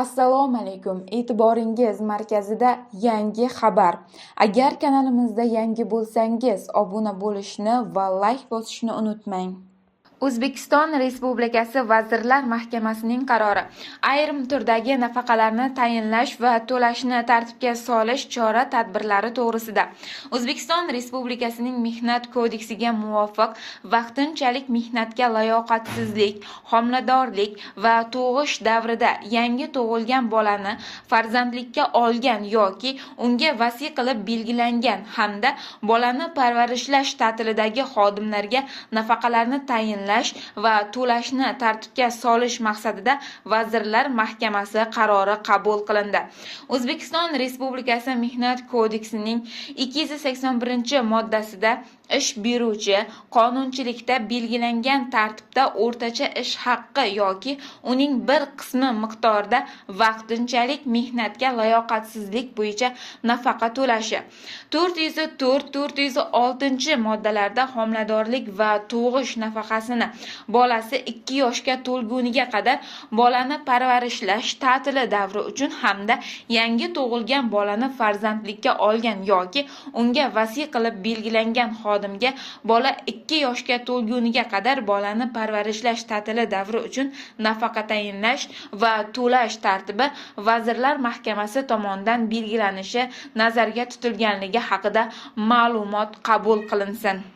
Assalomu alaykum. E'tiboringiz markazida yangi xabar. Agar kanalimizda yangi bo'lsangiz, obuna bo'lishni va like bosishni unutmang. O'zbekiston Respublikasi Vazirlar Mahkamasining qarori ayrim turdagi nafaqalarni tayinlash va to'lashni tartibga solish chora-tadbirlari to'g'risida O'zbekiston Respublikasining Mehnat kodeksiga muvofiq vaqtinchalik mehnatga layoqatsizlik, homiladorlik va tug'ish davrida yangi tug'ilgan bolani farzandlikka olgan yoki unga vasiy qilib belgilangan hamda bolani parvarishlash ta'tilidagi xodimlarga nafaqalarni tayinlash va to'lashni tartibga solish maqsadida Vazirlar Mahkamasi qarori qabul qilindi. O'zbekiston Respublikasi Mehnat kodeksining 281-moddasida ish beruvchi qonunchilikda belgilangan tartibda o'rtacha ish haqqi yoki uning bir qismi miqdorida vaqtinchalik mehnatga layoqatsizlik bo'yicha nafaqa to'lashi 404-406-moddalarda homiladorlik va tug'ish nafaqasini bolasi 2 yoshga to'lguniga qadar bolani parvarishlash ta'tili davri uchun hamda yangi tug'ilgan bolani farzandlikka olgan yoki unga vasiy qilib belgilangan xodimga bola 2 yoshga to'lguniga qadar bolani parvarishlash ta'tili davri uchun nafaqa tayinlash va to'lash tartibi Vazirlar Mahkamasi tomonidan belgilanishi nazarda tutilganligi haqida ma'lumot qabul qilinsin.